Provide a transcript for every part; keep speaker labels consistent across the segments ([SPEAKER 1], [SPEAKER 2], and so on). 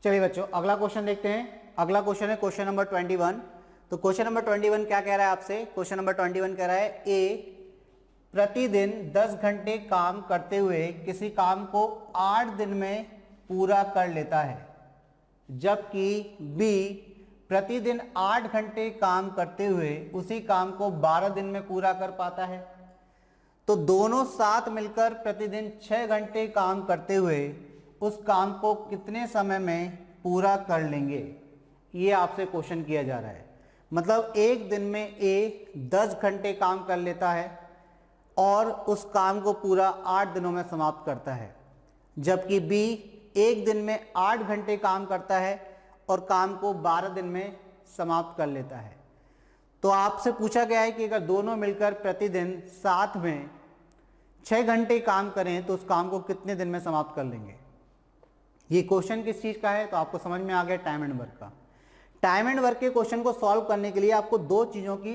[SPEAKER 1] चलिए बच्चों अगला क्वेश्चन देखते हैं। अगला क्वेश्चन है क्वेश्चन नंबर 21। तो क्वेश्चन नंबर 21 क्या कह रहा है आपसे? क्वेश्चन नंबर 21 कह रहा है ए प्रतिदिन 10 घंटे काम करते हुए किसी काम को 8 दिन में पूरा कर लेता है, जबकि बी प्रतिदिन 8 घंटे काम करते हुए उसी काम को 12 दिन में पूरा कर पाता है। तो दोनों साथ मिलकर प्रतिदिन 6 घंटे काम करते हुए उस काम को कितने समय में पूरा कर लेंगे? ये आपसे क्वेश्चन किया जा रहा है। मतलब एक दिन में ए 10 घंटे काम कर लेता है और उस काम को पूरा 8 दिनों में समाप्त करता है, जबकि बी एक दिन में 8 घंटे काम करता है और काम को 12 दिन में समाप्त कर लेता है। तो आपसे पूछा गया है कि अगर दोनों मिलकर प्रतिदिन साथ में 6 घंटे काम करें तो उस काम को कितने दिन में समाप्त कर लेंगे। ये क्वेश्चन किस चीज़ का है? तो आपको समझ में आ गया टाइम एंड वर्क का। टाइम एंड वर्क के क्वेश्चन को सॉल्व करने के लिए आपको दो चीज़ों की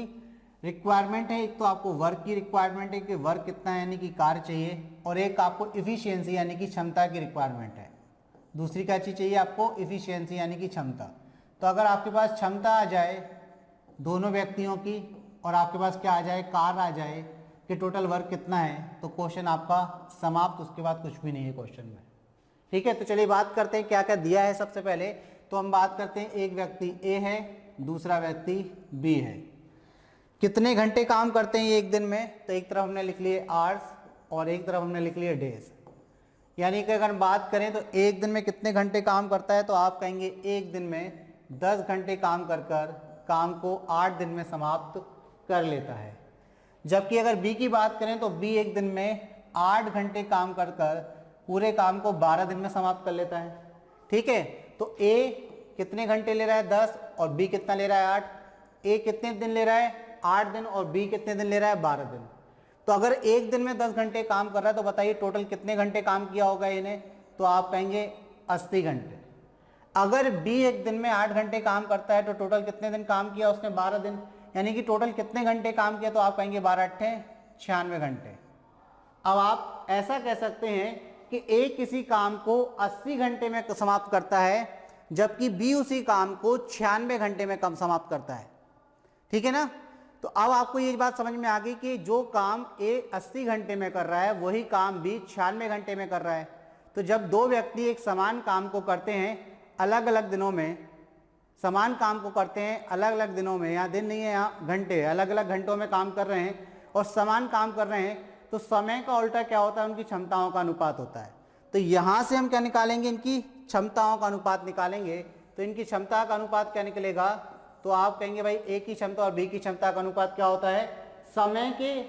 [SPEAKER 1] रिक्वायरमेंट है। एक तो आपको वर्क की रिक्वायरमेंट है कि वर्क कितना यानी कि कार्य चाहिए, और एक आपको इफिशियंसी यानी कि क्षमता की रिक्वायरमेंट है। दूसरी क्या चीज़ चाहिए आपको? इफिशियंसी यानी कि क्षमता। तो अगर आपके पास क्षमता आ जाए दोनों व्यक्तियों की और आपके पास क्या आ जाए? कार्य आ जाए कि टोटल वर्क कितना है, तो क्वेश्चन आपका समाप्त। उसके बाद कुछ भी नहीं है क्वेश्चन में। ठीक है, तो चलिए बात करते हैं क्या क्या दिया है। सबसे पहले तो हम बात करते हैं, एक व्यक्ति ए है, दूसरा व्यक्ति बी है। कितने घंटे काम करते हैं एक दिन में? तो एक तरफ हमने लिख लिए आवर्स और एक तरफ हमने लिख लिए डेज। यानी कि अगर बात करें तो एक दिन में कितने घंटे काम करता है, तो आप कहेंगे एक दिन में 10 घंटे काम कर काम को 8 दिन में समाप्त कर लेता है। जबकि अगर बी की बात करें तो बी एक दिन में 8 घंटे काम कर पूरे काम को 12 दिन में समाप्त कर लेता है। ठीक है, तो ए कितने घंटे ले रहा है? 10, और बी कितना ले रहा है? 8। ए कितने दिन ले रहा है? 8 दिन, और बी कितने दिन ले रहा है? 12 दिन। तो अगर एक दिन में 10 घंटे काम कर रहा है तो बताइए टोटल कितने घंटे काम किया होगा इन्हें? तो आप कहेंगे 80 घंटे। अगर बी एक दिन में 8 घंटे काम करता है तो टोटल कितने दिन काम किया उसने? 12 दिन। यानी कि टोटल कितने घंटे काम किया? तो आप कहेंगे 12 अट्ठे 96 घंटे। अब आप ऐसा कह सकते हैं कि ए किसी काम को 80 घंटे में समाप्त करता है, जबकि बी उसी काम को 96 घंटे में कम समाप्त करता है। ठीक है ना? तो अब आपको ये बात समझ में आ गई कि जो काम ए 80 घंटे में कर रहा है वही काम बी 96 घंटे में कर रहा है। तो जब दो व्यक्ति एक समान काम को करते हैं अलग अलग दिनों में, समान काम को करते हैं अलग अलग दिनों में, यहाँ दिन नहीं है यहाँ घंटे, अलग अलग घंटों में काम कर रहे हैं और समान काम कर रहे हैं, तो समय का उल्टा क्या होता है? उनकी क्षमताओं का अनुपात होता है। तो यहाँ से हम क्या निकालेंगे? इनकी क्षमताओं का अनुपात निकालेंगे। तो इनकी क्षमता का अनुपात क्या निकलेगा? तो आप कहेंगे भाई ए की क्षमता और बी की क्षमता का अनुपात क्या होता है? समय के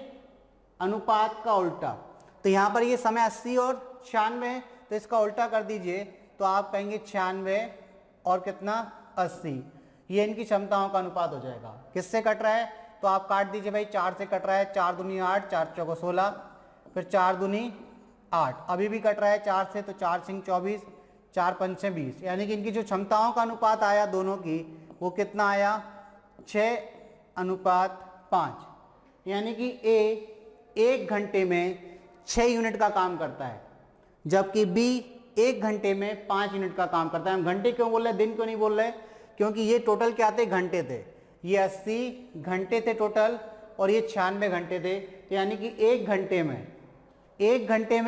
[SPEAKER 1] अनुपात का उल्टा। तो यहाँ पर ये समय 80 और 96 है, तो इसका उल्टा कर दीजिए तो आप कहेंगे 96 और कितना? 80। ये इनकी क्षमताओं का अनुपात हो जाएगा। किससे कट रहा है? तो आप काट दीजिए भाई, 4 से कट रहा है, 4 दूनी 8, 4 चौको 16, फिर 4 दूनी 8, अभी भी कट रहा है 4 से, तो 4 सिंह 24, 4 पंचे 20। यानी कि इनकी जो क्षमताओं का अनुपात आया दोनों की वो कितना आया? 6:5। यानी कि ए एक घंटे में 6 यूनिट का काम करता है, जबकि बी एक घंटे में 5 यूनिट का काम करता है। हम घंटे क्यों बोल रहे हैं, दिन क्यों नहीं बोल रहे? क्योंकि ये टोटल क्या थे? घंटे थे। ये 80 घंटे थे टोटल और ये 96 घंटे थे। तो यानी कि एक घंटे में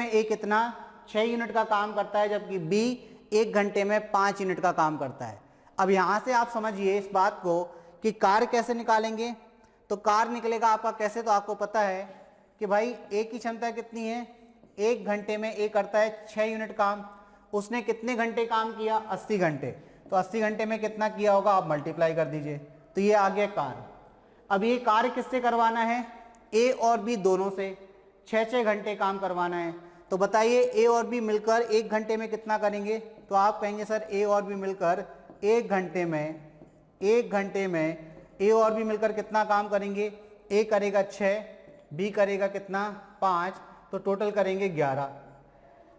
[SPEAKER 1] ए कितना? 6 यूनिट का काम करता है, जबकि बी एक घंटे में 5 यूनिट का काम करता है। अब यहां से आप समझिए इस बात को कि कार्य कैसे निकालेंगे। तो कार्य निकलेगा आपका कैसे? तो आपको पता है कि भाई ए की क्षमता कितनी है? एक घंटे में ए करता है 6 यूनिट काम। उसने कितने घंटे काम किया? 80 घंटे। तो 80 घंटे में कितना किया होगा? आप मल्टीप्लाई कर दीजिए, तो ये आ गया कार्य। अब ये कार्य किससे करवाना है? ए और बी दोनों से 6-6 घंटे काम करवाना है। तो बताइए ए और बी मिलकर एक घंटे में कितना करेंगे? तो आप कहेंगे सर ए और बी मिलकर एक घंटे में ए और बी मिलकर कितना काम करेंगे? ए करेगा 6, बी करेगा कितना? 5, तो टोटल करेंगे 11।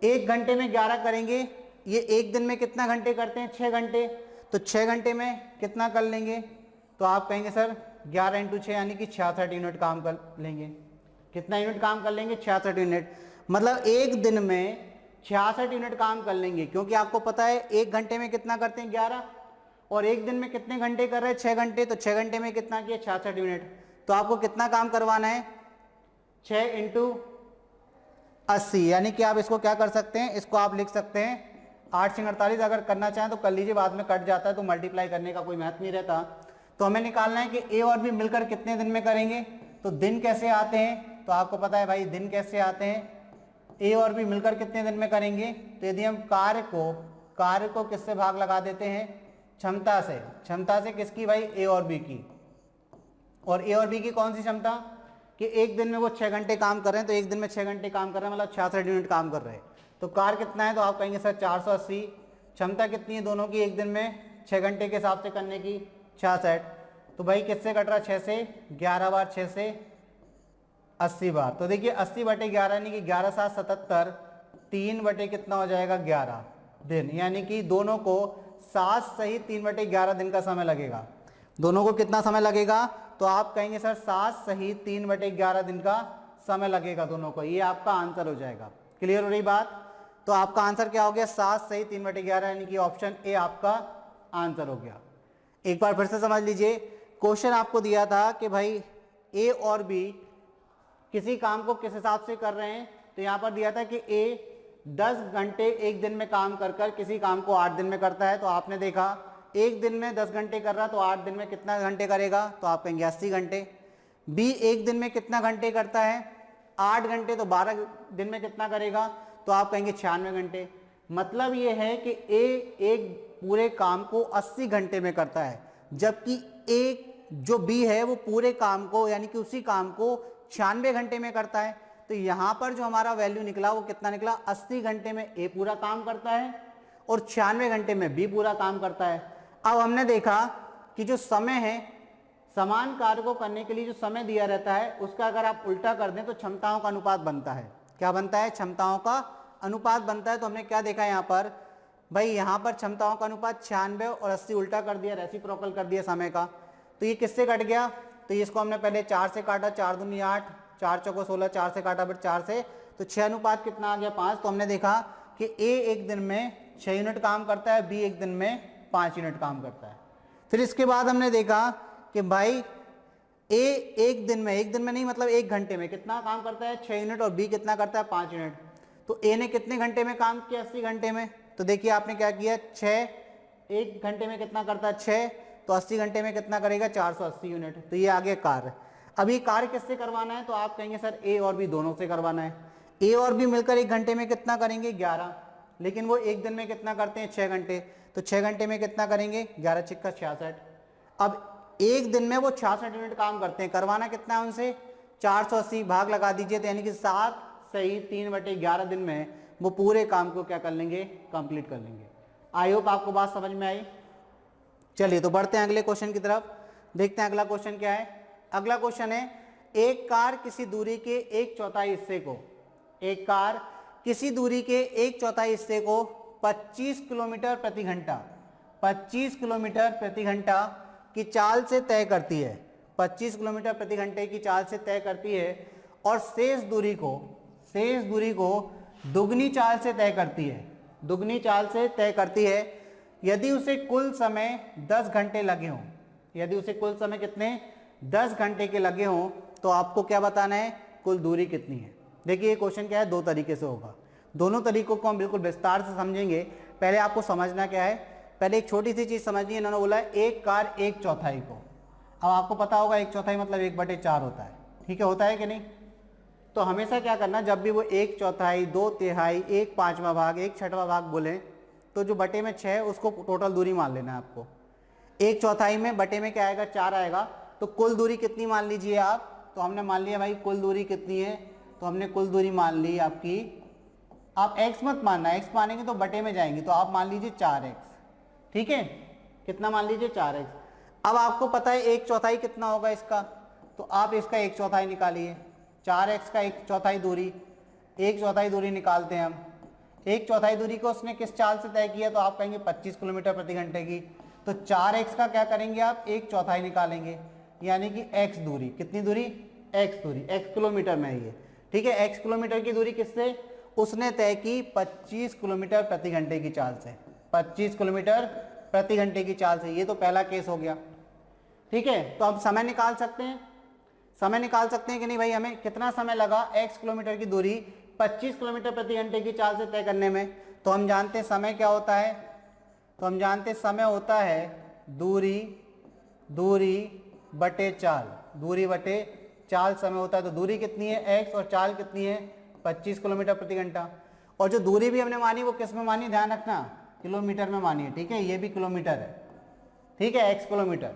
[SPEAKER 1] एक घंटे में 11 करेंगे। ये एक दिन में कितना घंटे करते हैं? 6 घंटे। तो 6 घंटे में कितना कर लेंगे? तो आप कहेंगे सर 11 × 6 यानी कि 66 यूनिट काम कर लेंगे। कितना यूनिट काम कर लेंगे? 66 यूनिट। मतलब एक दिन में 66 यूनिट काम कर लेंगे, क्योंकि आपको पता है 1 घंटे में कितना करते हैं 11, और 1 दिन में कितने घंटे कर रहे हैं 6 घंटे, तो 6 घंटे में कितना किया 66 यूनिट। तो आपको कितना काम करवाना है 6 इंटू 80, यानी कि आप इसको क्या कर सकते हैं, इसको आप लिख सकते हैं 8 से 48। अगर करना चाहें तो कर लीजिए, बाद में कट जाता है तो मल्टीप्लाई करने का कोई महत्व नहीं रहता। तो हमें निकालना है कि ए और बी मिलकर कितने दिन में करेंगे। तो दिन कैसे आते हैं, तो आपको पता है भाई दिन कैसे आते हैं, ए और बी मिलकर कितने दिन में करेंगे। तो यदि हम कार्य को किससे भाग लगा देते हैं, क्षमता से किसकी भाई, ए और बी की। और ए और बी की कौन सी क्षमता, कि एक दिन में वो 6 घंटे काम कर रहे हैं, तो एक दिन में 6 घंटे काम कर रहे हैं मतलब 66 यूनिट काम कर रहे हैं। तो कार्य कितना है, तो आप कहेंगे सर 480। क्षमता कितनी है दोनों की, एक दिन में 6 घंटे के हिसाब से करने की 66। तो भाई किससे कट रहा, 6 से, 11 बार 6 से 80 बार। तो देखिए 80/11 यानी कि 11 7 77, 3 बटे कितना हो जाएगा 11 दिन, यानी कि दोनों को 7 सही 3/11 दिन का समय लगेगा। दोनों को कितना समय लगेगा, तो आप कहेंगे सर 7 सही 3/11 दिन का समय लगेगा दोनों को। ये आपका आंसर हो जाएगा। क्लियर हो रही बात। तो आपका आंसर क्या हो गया, 7 सही 3/11, यानी कि ऑप्शन ए आपका आंसर हो गया। एक बार फिर से समझ लीजिए, क्वेश्चन आपको दिया था कि भाई ए और बी किसी काम को किस हिसाब से कर रहे हैं। तो यहां पर दिया था कि ए 10 घंटे एक दिन में काम कर किसी काम को 8 दिन में करता है। तो आपने देखा एक दिन में 10 घंटे कर रहा, तो 8 दिन में कितना घंटे करेगा, तो आप कहेंगे 80 घंटे। बी एक दिन में कितना घंटे करता है, 8 घंटे, तो 12 दिन में कितना करेगा, तो आप कहेंगे 96 घंटे। मतलब ये है कि ए एक पूरे काम को 80 घंटे में करता है, जबकि ए जो बी है वो पूरे काम को यानी कि उसी काम को 96 घंटे में करता है। तो यहां पर जो हमारा वैल्यू निकला वो कितना निकला, 80 घंटे में ए पूरा काम करता है और 96 घंटे में बी पूरा काम करता है। अब हमने देखा कि जो समय है, समान कार्य को करने के लिए जो समय दिया रहता है उसका अगर आप उल्टा कर दें तो क्षमताओं का अनुपात बनता है। क्या बनता है, क्षमताओं का अनुपात बनता है। तो हमने क्या देखा यहाँ पर, भाई यहाँ पर क्षमताओं का अनुपात 96 और 80 उल्टा कर दिया, रेसिप्रोकल कर दिया समय का। तो ये किससे कट गया, तो इसको हमने पहले 4 से काटा, 4 दूनी 8, 4 चौको 16, 4 से काटा फिर 4 से, तो 6 अनुपात कितना आ गया 5। तो हमने देखा कि ए एक दिन में 6 यूनिट काम करता है, बी एक दिन में 5 यूनिट काम करता है। फिर इसके बाद हमने देखा कि भाई ए एक दिन में नहीं मतलब 1 घंटे में कितना काम करता है 6 यूनिट, और बी कितना करता है 5 यूनिट। तो ए ने कितने घंटे में काम किया, 80 घंटे में। तो देखिए आपने क्या किया, 6 1 घंटे में कितना करता है 6, तो 80 घंटे में कितना करेगा 480 यूनिट। तो ये आ गया कार्य। अब ये कार्य किससे करवाना है, तो आप कहेंगे सर ए और बी दोनों से करवाना है। ए और बी मिलकर 1 घंटे में कितना करेंगे 11, लेकिन वो एक दिन में कितना करते हैं 6 घंटे, तो 6 घंटे में कितना करेंगे 11 छिक्का 66। अब एक दिन में वो 66 यूनिट काम करते हैं, करवाना कितना है उनसे 480, भाग लगा दीजिए, तो यानी कि 7 सही 3/11 दिन में वो पूरे काम को क्या कर लेंगे, कंप्लीट कर लेंगे। आई होप आपको बात समझ में आई। चलिए तो बढ़ते हैं अगले क्वेश्चन की तरफ, देखते हैं अगला क्वेश्चन क्या है। अगला क्वेश्चन है, एक कार किसी दूरी के 1/4 हिस्से को, एक कार किसी दूरी के 1/4 हिस्से को 25 किलोमीटर प्रति घंटा, 25 किलोमीटर प्रति घंटा की चाल से तय करती है, 25 किलोमीटर प्रति घंटे की चाल से तय करती है, और शेष दूरी को दुगनी चाल से तय करती है, दुगनी चाल से तय करती है। यदि उसे कुल समय 10 घंटे लगे हों, यदि उसे कुल समय कितने 10 घंटे के लगे हों, तो आपको क्या बताना है, कुल दूरी कितनी है। देखिए ये क्वेश्चन क्या है, 2 तरीके से होगा, दोनों तरीकों को हम बिल्कुल विस्तार से समझेंगे। पहले आपको समझना क्या है, पहले एक छोटी सी चीज समझनी है। इन्होंने बोला है एक कार 1/4 को, अब आपको पता होगा 1/4 मतलब 1/4 होता है, ठीक है, होता है कि नहीं। तो हमेशा क्या करना, जब भी वो 1/4, 2/3, 1/5 भाग, 1/6 भाग बोले, तो जो बटे में 6 उसको टोटल दूरी मान लेना है आपको। 1/4 में बटे में क्या आएगा 4 आएगा, तो कुल दूरी कितनी मान लीजिए आप, तो हमने मान लिया भाई कुल दूरी कितनी है, तो हमने कुल दूरी मान ली आपकी, आप x मत मानना, x मानेंगे तो बटे में जाएंगे, तो आप मान लीजिए 4x, ठीक है, कितना मान लीजिए 4x। अब आपको पता है 1/4 कितना होगा इसका, तो आप इसका 1/4 निकालिए, 4x का 1/4 दूरी, 1/4 दूरी निकालते हैं हम। 1/4 दूरी को उसने किस चाल से तय किया, तो आप कहेंगे 25 किलोमीटर प्रति घंटे की। तो 4x का क्या करेंगे आप 1/4 निकालेंगे, यानी कि x दूरी, कितनी दूरी x दूरी, x किलोमीटर में है ये, ठीक है, x किलोमीटर की दूरी किससे, उसने तय की 25 किलोमीटर प्रति घंटे की चाल से, 25 किलोमीटर प्रति घंटे की चाल से। ये तो पहला केस हो गया, ठीक है। तो अब समय निकाल सकते हैं, समय निकाल सकते हैं कि नहीं भाई, हमें कितना समय लगा x किलोमीटर की दूरी 25 किलोमीटर प्रति घंटे की चाल से तय करने में। तो हम जानते हैं समय क्या होता है, तो हम जानते हैं समय होता है दूरी बटे चाल, दूरी बटे चाल समय होता है। तो दूरी कितनी है x और चाल कितनी है 25 किलोमीटर प्रति घंटा। और जो दूरी भी हमने मानी वो किस में मानी, ध्यान रखना, किलोमीटर में मानी है, ठीक है। ये भी किलोमीटर है, ठीक है, x किलोमीटर।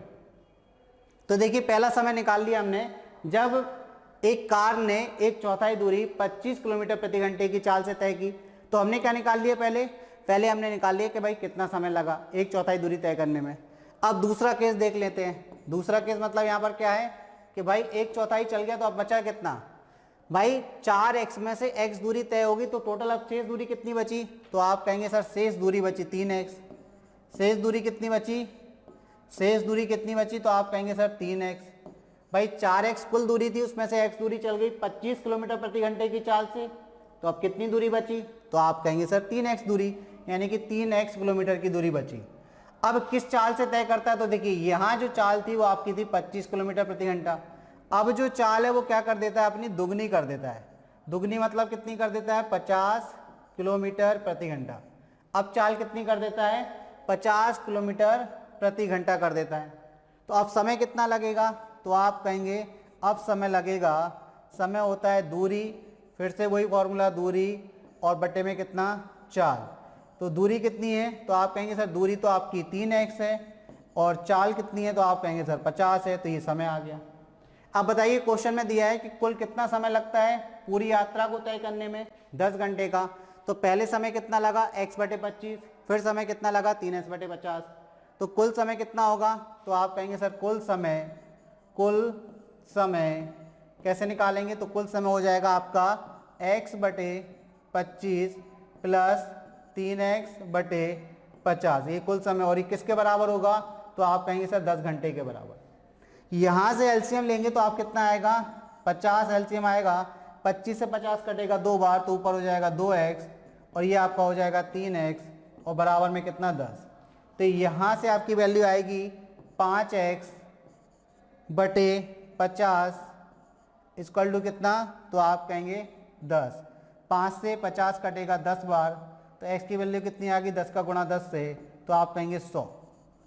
[SPEAKER 1] तो देखिए पहला समय निकाल लिया हमने, जब एक कार ने 1/4 दूरी 25 किलोमीटर प्रति घंटे की चाल से तय की। तो हमने क्या निकाल लिया, पहले हमने निकाल लिया कि भाई कितना समय लगा 1/4 दूरी तय करने में। अब दूसरा केस देख लेते हैं। दूसरा केस मतलब यहाँ पर क्या है कि भाई 1/4 चल गया, तो अब बचा कितना भाई 4x में से x दूरी तय होगी, तो टोटल अब शेष दूरी कितनी बची, तो आप कहेंगे सर शेष दूरी बची 3x। शेष दूरी कितनी बची, शेष दूरी कितनी बची, तो आप कहेंगे सर 3x। भाई 4x कुल दूरी थी, उसमें से x दूरी चल गई 25 किलोमीटर प्रति घंटे की चाल से, तो अब कितनी दूरी बची, तो आप कहेंगे सर 3x दूरी, यानी कि 3x किलोमीटर की दूरी बची। अब किस चाल से तय करता है, तो देखिए यहाँ जो चाल थी वो आपकी थी 25 किलोमीटर प्रति घंटा। अब जो चाल है वो क्या कर देता है, अपनी दुगनी कर देता है। दुगनी मतलब कितनी कर देता है, 50 किलोमीटर प्रति घंटा। अब चाल कितनी कर देता है, 50 किलोमीटर प्रति घंटा कर देता है। तो अब समय कितना लगेगा, तो आप कहेंगे अब समय लगेगा, समय होता है दूरी, फिर से वही फॉर्मूला दूरी और बटे में कितना चाल। तो दूरी कितनी है, तो आप कहेंगे सर दूरी तो आपकी 3x है, और चाल कितनी है, तो आप कहेंगे सर 50 है। तो ये समय आ गया। अब बताइए क्वेश्चन में दिया है कि कुल कितना समय लगता है पूरी यात्रा को तय करने में, 10 घंटे का। तो पहले समय कितना लगा x/25, फिर समय कितना लगा 3x/50, तो कुल समय कितना होगा, तो आप कहेंगे सर कुल समय कैसे निकालेंगे, तो कुल समय हो जाएगा आपका x/25 प्लस 3x/50, ये कुल समय। और ये किसके बराबर होगा, तो आप कहेंगे सर 10 घंटे के बराबर। यहाँ से एलसीएम लेंगे तो आप कितना आएगा, 50 एलसीएम आएगा, 25 से 50 कटेगा 2 बार, तो ऊपर हो जाएगा 2x, और ये आपका हो जाएगा 3x, और बराबर में कितना 10। तो यहाँ से आपकी वैल्यू आएगी 5x/50 इक्वल टू कितना, तो आप कहेंगे 10। 5 से 50 कटेगा 10 बार, तो x की वैल्यू कितनी आ गई, 10 का गुणा 10 से, तो आप कहेंगे 100।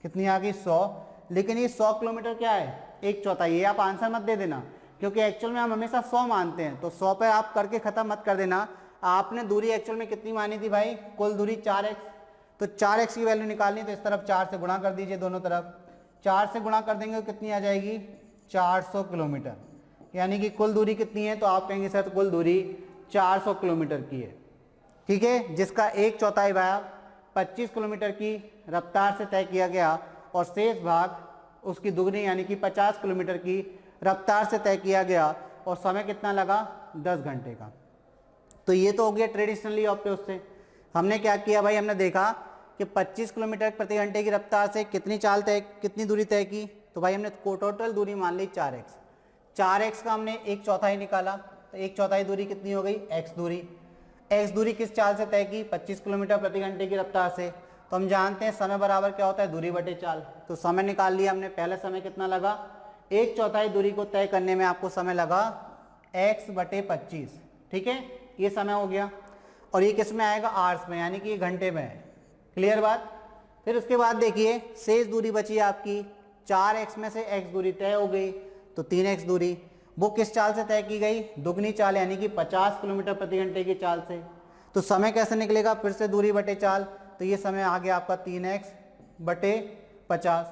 [SPEAKER 1] कितनी आ गई, 100। लेकिन ये 100 किलोमीटर क्या है, 1/4। ये आप आंसर मत दे देना, क्योंकि एक्चुअल में हम हमेशा 100 मानते हैं, तो 100 पे आप करके खत्म मत कर देना। आपने दूरी एक्चुअल में कितनी मानी थी भाई, कुल दूरी 4x, तो 4x की वैल्यू निकालनी, तो इस तरफ 4 से गुणा कर दीजिए, दोनों तरफ 4 से गुणा कर देंगे तो कितनी आ जाएगी, 400 किलोमीटर। यानी कि कुल दूरी कितनी है, तो आप कहेंगे सर कुल दूरी 400 किलोमीटर की है, ठीक है, जिसका 1/4 भाग 25 किलोमीटर की रफ्तार से तय किया गया, और शेष भाग उसकी दुगनी यानी कि 50 किलोमीटर की रफ्तार से तय किया गया, और समय कितना लगा, 10 घंटे का। तो ये तो हो गया ट्रेडिशनली ऑप्टेस से। हमने क्या किया भाई, हमने देखा कि 25 किलोमीटर प्रति घंटे की रफ्तार से कितनी दूरी तय की, तो भाई हमने टोटल दूरी मान ली 4x। 4x का हमने 1/4 निकाला, तो 1/4 दूरी कितनी हो गई, x दूरी। x दूरी किस चाल से तय की, 25 किलोमीटर प्रति घंटे की रफ्तार से। तो हम जानते हैं समय बराबर क्या होता है, दूरी बटे चाल। तो समय निकाल लिया हमने। पहले समय कितना लगा, 1/4 दूरी को तय करने में आपको समय लगा x/25, ठीक है, ये समय हो गया। और ये किस में आएगा, आवर्स में, यानी कि ये घंटे में है। क्लियर बात। फिर उसके बाद देखिए शेष दूरी बची आपकी, 4x में से x दूरी तय हो गई, तो 3x दूरी, वो किस चाल से तय की गई, दुगनी चाल, यानी कि 50 किलोमीटर प्रति घंटे की चाल से। तो समय कैसे निकलेगा, फिर से दूरी बटे चाल, तो ये समय आ गया आपका 3x/50।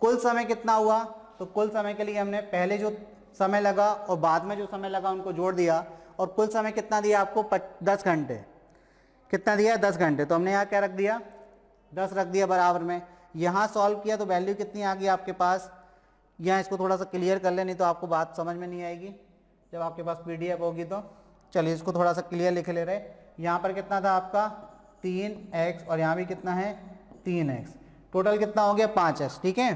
[SPEAKER 1] कुल समय कितना हुआ, तो कुल समय के लिए हमने पहले जो समय लगा और बाद में जो समय लगा उनको जोड़ दिया, और कुल समय कितना दिया आपको, 10 घंटे। कितना दिया, 10 घंटे। तो हमने यहाँ क्या रख दिया, 10 रख दिया बराबर में। यहाँ सॉल्व किया तो वैल्यू कितनी आ गई आपके पास, यहाँ इसको थोड़ा सा क्लियर कर ले, नहीं तो आपको बात समझ में नहीं आएगी जब आपके पास PDF होगी। तो चलिए इसको थोड़ा सा क्लियर लिख ले रहे। यहाँ पर कितना था आपका 3x, और यहाँ भी कितना है 3x, टोटल कितना हो गया 5x, ठीक है,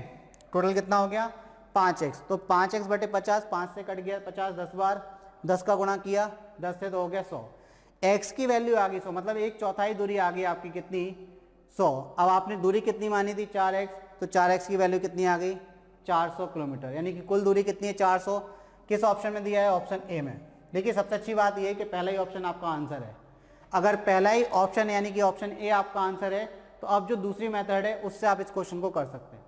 [SPEAKER 1] टोटल कितना हो गया 5x। तो 5x/50, 5 से कट गया 50 10 बार, 10 का गुणा किया 10 से, तो हो गया 100। x की वैल्यू आ गई 100, मतलब 1/4 दूरी आ गई आपकी कितनी 100। अब आपने दूरी कितनी मानी थी 4x, तो 4x की वैल्यू कितनी आ गई 400 किलोमीटर, यानी कि कुल दूरी कितनी है 400। किस ऑप्शन में दिया है, ऑप्शन ए में। देखिए सबसे अच्छी बात यह है कि पहला ही ऑप्शन आपका आंसर है। अगर पहला ही ऑप्शन यानी कि ऑप्शन ए आपका आंसर है, तो अब जो दूसरी मेथड है उससे आप इस क्वेश्चन को कर सकते हैं।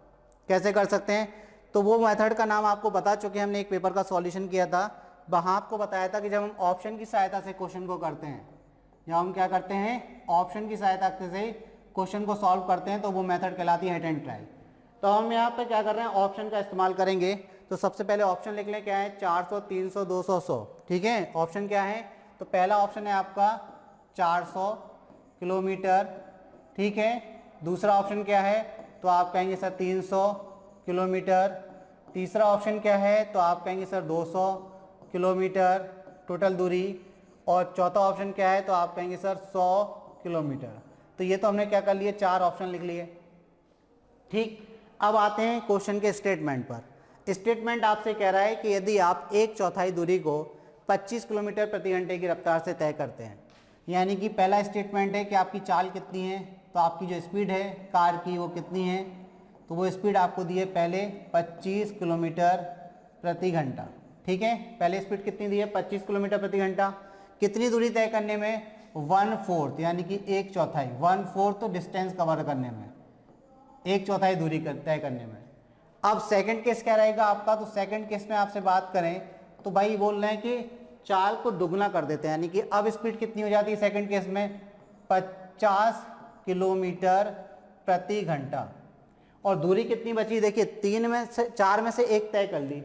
[SPEAKER 1] कैसे कर सकते हैं, तो वो मेथड का नाम आपको बता चुके हैं, हमने एक पेपर का सॉल्यूशन किया था, वहाँ आपको बताया था कि जब हम ऑप्शन की सहायता से क्वेश्चन को करते हैं, जब हम क्या करते हैं ऑप्शन की सहायता से क्वेश्चन को सॉल्व करते हैं, तो वो मेथड कहलाती है हिट एंड ट्राई। तो हम यहाँ पे क्या कर रहे हैं, ऑप्शन का इस्तेमाल करेंगे। तो सबसे पहले ऑप्शन लिख लें, क्या है 400, 300, 200, 100, ठीक है। ऑप्शन क्या है, तो पहला ऑप्शन है आपका 400 किलोमीटर, ठीक है। दूसरा ऑप्शन क्या है, तो आप कहेंगे सर 300 किलोमीटर। तीसरा ऑप्शन क्या है, तो आप कहेंगे सर 200 किलोमीटर टोटल दूरी। और चौथा ऑप्शन क्या है, तो आप कहेंगे सर 100 किलोमीटर। तो ये तो हमने क्या कर लिए, 4 ऑप्शन लिख लिए, ठीक। अब आते हैं क्वेश्चन के स्टेटमेंट पर। स्टेटमेंट आपसे कह रहा है कि यदि आप 1/4 दूरी को 25 किलोमीटर प्रति घंटे की रफ्तार से तय करते हैं, यानी कि पहला स्टेटमेंट है कि आपकी चाल कितनी है, तो आपकी जो स्पीड है कार की वो कितनी है, तो वो स्पीड आपको दी है पहले 25 किलोमीटर प्रति घंटा, ठीक है। पहले स्पीड कितनी दी है 25 किलोमीटर प्रति घंटा। कितनी दूरी तय करने में, 1/4 यानी कि 1/4, 1/4 डिस्टेंस कवर करने में, 1/4 दूरी तय करने में। अब सेकंड केस क्या रहेगा आपका, तो सेकंड केस में आपसे बात करें तो भाई बोल रहे हैं कि चाल को दुगना कर देते हैं, यानी कि अब स्पीड कितनी हो जाती है सेकंड केस में 50 किलोमीटर प्रति घंटा। और दूरी कितनी बची, देखिए 4 में से 1 तय कर ली,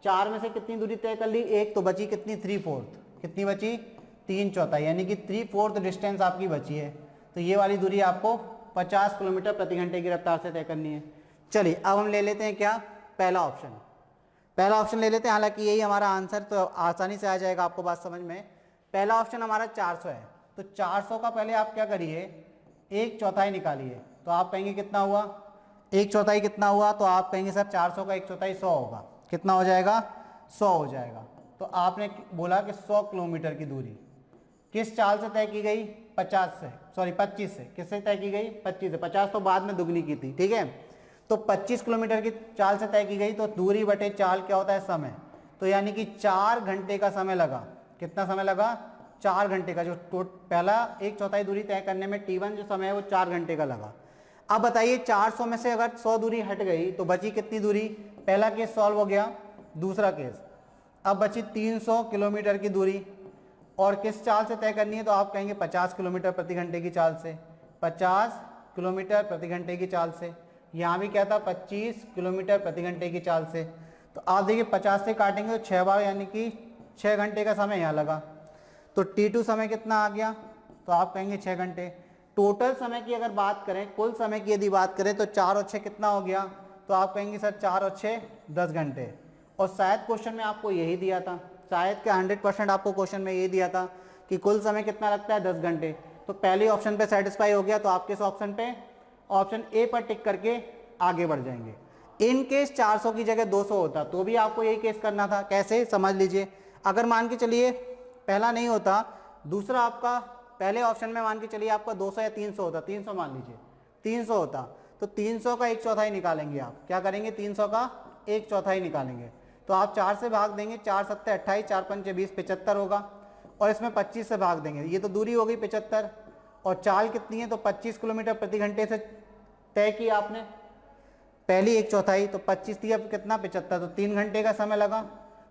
[SPEAKER 1] 4 में से कितनी दूरी तय कर ली 1, तो बची कितनी 3/4, कितनी बची 3/4, यानी कि 3/4 डिस्टेंस आपकी बची है। तो ये वाली दूरी आपको 50 किलोमीटर प्रति घंटे की रफ्तार से तय करनी है। चलिए अब हम ले लेते हैं क्या, पहला ऑप्शन। पहला ऑप्शन ले लेते हैं, हालांकि यही हमारा आंसर, तो आसानी से आ जाएगा आपको बात समझ में। पहला ऑप्शन हमारा 400 है, तो 400 का पहले आप क्या करिए 1/4 निकालिए, तो आप कहेंगे कितना हुआ 1/4 कितना हुआ, तो आप कहेंगे सर 400 का 1/4 100 होगा। कितना हो जाएगा 100 हो जाएगा। तो आपने बोला कि 100 किलोमीटर की दूरी किस चाल से तय की गई 25 से। किससे तय की गई 25 से, 50 तो बाद में दुगनी की थी, ठीक है। तो 25 किलोमीटर की चाल से तय की गई, तो दूरी बटे चाल क्या होता है समय, तो यानी कि 4 घंटे का समय लगा। कितना समय लगा 4 घंटे का, जो पहला 1/4 दूरी तय करने में T1 जो समय है वो 4 घंटे का लगा। अब बताइए 400 में से अगर 100 दूरी हट गई तो बची कितनी दूरी, पहला केस सॉल्व हो गया। दूसरा केस, अब बची 300 किलोमीटर की दूरी, और किस चाल से तय करनी है, तो आप कहेंगे 50 किलोमीटर प्रति घंटे की चाल से, 50 किलोमीटर प्रति घंटे की चाल से। यहाँ भी क्या था 25 किलोमीटर प्रति घंटे की चाल से। तो आप देखिए 50 से काटेंगे तो 6 बार, यानी कि 6 घंटे का समय यहाँ लगा। तो T2 समय कितना आ गया, तो आप कहेंगे 6 घंटे। टोटल समय की अगर बात करें, कुल समय की यदि बात करें, तो 4 और 6 कितना हो गया, तो आप कहेंगे सर 4 और 6 10 घंटे। और शायद क्वेश्चन में आपको यही दिया था, शायद क्या 100% आपको क्वेश्चन में यही दिया था कि कुल समय कितना लगता है 10 घंटे। तो पहले ऑप्शन पे सेटिस्फाई हो गया, तो आप किस ऑप्शन पे, ऑप्शन ए पर टिक करके आगे बढ़ जाएंगे। इन केस 400 की जगह 200 होता तो भी आपको यही केस करना था। कैसे, समझ लीजिए। अगर मान के चलिए पहला नहीं होता, दूसरा आपका पहले ऑप्शन में मान के चलिए आपका 200 या 300 होता, 300 मान लीजिए 300 होता, तो 300 का 1/4 निकालेंगे। आप क्या करेंगे 300 का 1/4 निकालेंगे, तो आप 4 से भाग देंगे, 4 7 28, 4 5 20, 75 होगा। और इसमें 25 से भाग देंगे, ये तो दूरी हो गई 75, और चाल कितनी है, तो 25 किलोमीटर प्रति घंटे से तय की आपने पहली 1/4, तो 25 थी, अब कितना 75, तो 3 घंटे का समय लगा।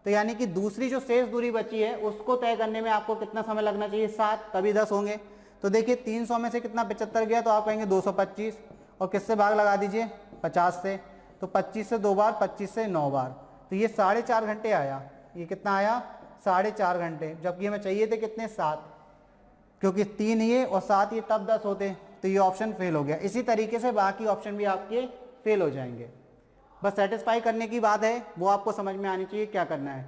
[SPEAKER 1] तो यानी कि दूसरी जो शेष दूरी बची है उसको तय करने में आपको कितना समय लगना चाहिए 7, तभी 10 होंगे। तो देखिए 300 में से कितना 75 गया, तो आप कहेंगे 225, और किससे भाग लगा दीजिए 50 से, तो 25 से 2 बार, 25 से 9 बार, तो ये 4.5 घंटे आया। ये कितना आया 4.5 घंटे, जबकि हमें चाहिए थे कितने 7, क्योंकि 3 ये और 7 ये तब 10 होते, तो ये ऑप्शन फेल हो गया। इसी तरीके से बाकी ऑप्शन भी आपके फेल हो जाएंगे। बस सेटिस्फाई करने की बात है, वो आपको समझ में आनी चाहिए क्या करना है।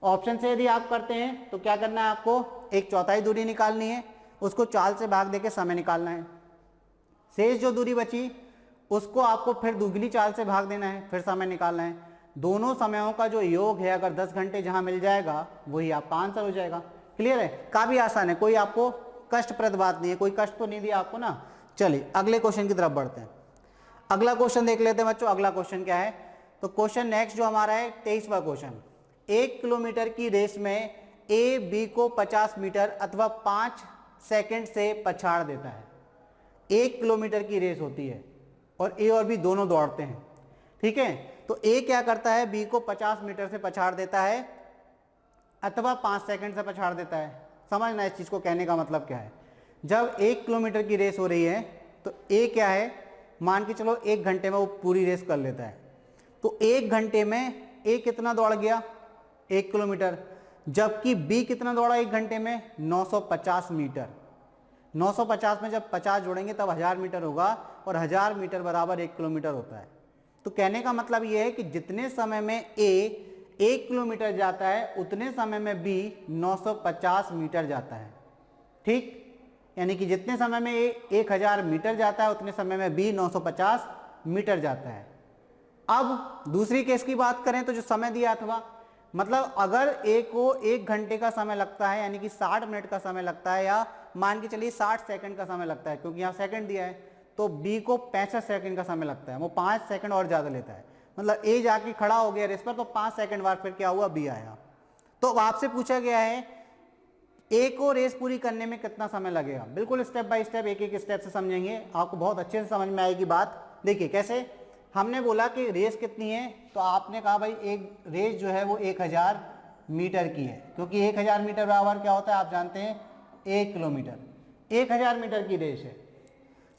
[SPEAKER 1] ऑप्शन से यदि आप करते हैं तो क्या करना है, आपको 1/4 दूरी निकालनी है, उसको चाल से भाग देके समय निकालना है। शेष जो दूरी बची उसको आपको फिर दुगनी चाल से भाग देना है, फिर समय निकालना है। दोनों समयों का जो योग है, अगर 10 घंटे जहां मिल जाएगा वही आपका आंसर हो जाएगा, क्लियर है, काफी आसान है, कोई आपको कष्टप्रद बात नहीं है, कोई कष्ट तो नहीं दिया आपको ना। चलिए अगले क्वेश्चन की तरफ बढ़ते हैं। अगला क्वेश्चन देख लेते हैं बच्चों। अगला क्वेश्चन क्या है, तो क्वेश्चन नेक्स्ट जो हमारा है 23वां क्वेश्चन। 1 किलोमीटर की रेस में ए बी को 50 मीटर अथवा 5 सेकंड से पछाड़ देता है। 1 किलोमीटर की रेस होती है और ए और बी दोनों दौड़ते हैं, ठीक है। तो ए क्या करता है, बी को 50 मीटर से पछाड़ देता है अथवा 5 सेकंड से पछाड़ देता है। समझना इस चीज को, कहने का मतलब क्या है। जब 1 किलोमीटर की रेस हो रही है तो ए क्या है, मान के चलो 1 घंटे में वो पूरी रेस कर लेता है। तो 1 घंटे में ए कितना दौड़ गया, 1 किलोमीटर, जबकि बी कितना दौड़ा 1 घंटे में, 950 मीटर। 950 में जब 50 जोड़ेंगे तब 1000 मीटर होगा और 1000 मीटर बराबर 1 किलोमीटर होता है। तो कहने का मतलब यह है कि जितने समय में ए 1 किलोमीटर जाता है उतने समय में बी 950 मीटर जाता है, ठीक। यानी कि जितने समय में ए 1000 मीटर जाता है उतने समय में बी 950 मीटर जाता है। अब दूसरी केस की बात करें तो जो समय दिया अथवा, मतलब अगर ए को 1 घंटे का समय लगता है यानी कि 60 मिनट का समय लगता है, या मान के चलिए 60 सेकंड का समय लगता है क्योंकि यहाँ सेकंड दिया है, तो बी को 65 सेकंड का समय लगता है, वो 5 सेकंड और ज़्यादा लेता है। मतलब ए जाके खड़ा हो गया रेस पर तो 5 सेकंड बाद फिर क्या हुआ, बी आया। तो आपसे पूछा गया है ए को रेस पूरी करने में कितना समय लगेगा। बिल्कुल स्टेप बाय स्टेप, एक एक स्टेप से समझेंगे, आपको बहुत अच्छे से समझ में आएगी बात। देखिए कैसे, हमने बोला कि रेस कितनी है, तो आपने कहा भाई एक रेस जो है वो 1000 मीटर की है, क्योंकि 1000 मीटर बराबर क्या होता है आप जानते हैं, 1 किलोमीटर। 1000 मीटर की रेस है।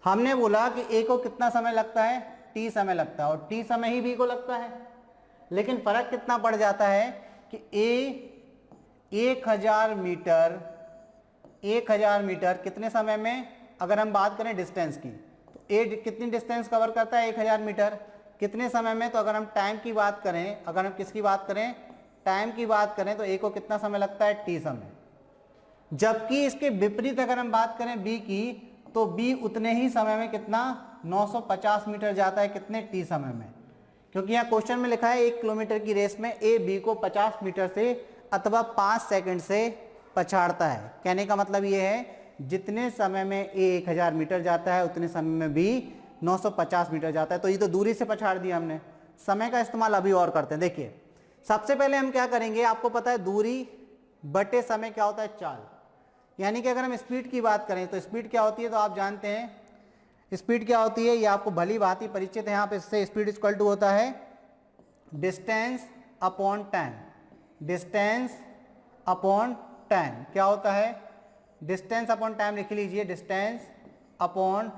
[SPEAKER 1] हमने बोला कि ए को कितना समय लगता है, टी समय लगता है, और टी समय ही बी को लगता है। लेकिन फर्क कितना पड़ जाता है कि ए 1000 मीटर कितने समय में, अगर हम बात करें डिस्टेंस की, तो ए कितनी डिस्टेंस कवर करता है 1000 मीटर कितने समय में। तो अगर हम टाइम की बात करें, अगर हम किसकी बात करें, टाइम की बात करें, तो ए को कितना समय लगता है, टी समय। जबकि इसके विपरीत अगर हम बात करें बी की, तो बी उतने ही समय में कितना, 950 मीटर जाता है, कितने, टी समय में। क्योंकि यहाँ क्वेश्चन में लिखा है 1 किलोमीटर की रेस में ए बी को 50 मीटर से अथवा 5 सेकंड से पछाड़ता है। कहने का मतलब ये है जितने समय में ए 1000 मीटर जाता है उतने समय में बी 950 मीटर जाता है। तो ये तो दूरी से पछाड़ दिया हमने। समय का इस्तेमाल अभी और करते हैं। देखिए सबसे पहले हम क्या करेंगे, आपको पता है दूरी बटे समय क्या होता है, चाल। यानी कि अगर हम स्पीड की बात करें तो स्पीड क्या होती है, तो आप जानते हैं स्पीड क्या होती है, ये आपको भली भांति परिचित है। यहाँ पे इससे स्पीड इक्वल टू होता है distance upon time. Distance upon time क्या होता है, डिस्टेंस अपॉन टाइम लिख लीजिए, डिस्टेंस अपॉन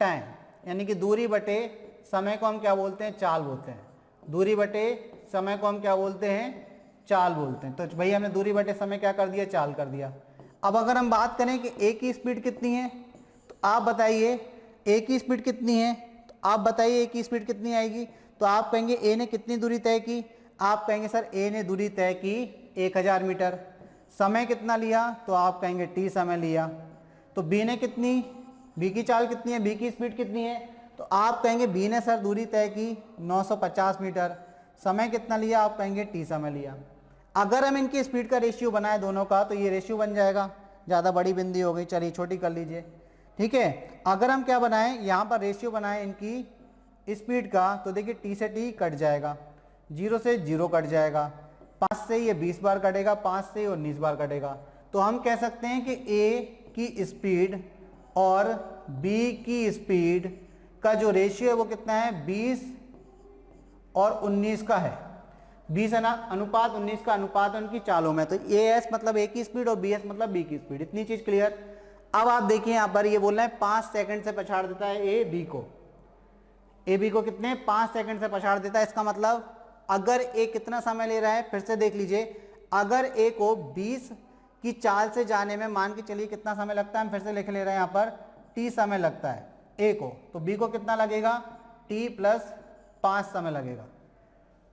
[SPEAKER 1] टाइम। यानी कि दूरी बटे समय को हम क्या बोलते हैं, चाल बोलते हैं। दूरी बटे समय को हम क्या बोलते हैं, चाल बोलते हैं। तो भाई हमने दूरी बटे समय क्या कर दिया, चाल कर दिया। अब अगर हम बात करें कि ए की स्पीड कितनी है, तो आप बताइए ए की स्पीड कितनी है, तो आप बताइए ए की स्पीड कितनी आएगी। तो आप कहेंगे ए ने कितनी दूरी तय की, आप कहेंगे सर ए ने दूरी तय की 1000 मीटर। समय कितना लिया, तो आप कहेंगे टी समय लिया। तो बी ने कितनी, बी की चाल कितनी है, बी की स्पीड कितनी है, तो आप कहेंगे बी ने सर दूरी तय की 950 मीटर। समय कितना लिया, आप कहेंगे टी समय लिया। अगर हम इनकी स्पीड का रेशियो बनाए दोनों का, तो ये रेशियो बन जाएगा, ज़्यादा बड़ी बिंदी हो गई, चलिए छोटी कर लीजिए, ठीक है। अगर हम क्या बनाएं, यहाँ पर रेशियो बनाएं इनकी स्पीड का, तो देखिए टी से टी कट जाएगा, 0 से 0 कट जाएगा, 5 से ये 20 बार कटेगा, 5 से 19 बार कटेगा। तो हम कह सकते हैं कि ए की स्पीड और बी की स्पीड का जो रेशियो है वो कितना है, 20 और 19 का है। 20 अनुपात 19 का अनुपात है उनकी चालों में। तो ए एस मतलब ए की स्पीड और बी एस मतलब बी की स्पीड। इतनी चीज क्लियर। अब आप देखिए यहाँ पर ये बोल रहे हैं 5 सेकंड से पछाड़ देता है ए बी को। ए बी को कितने, 5 सेकंड से पछाड़ देता है। इसका मतलब अगर ए कितना समय ले रहा है, फिर से देख लीजिए, अगर ए को 20 की चाल से जाने में मान के चलिए कितना समय लगता है, हम फिर से लिख ले रहे हैं यहाँ पर टी समय लगता है ए को, तो बी को कितना लगेगा, टी प्लस 5 समय लगेगा,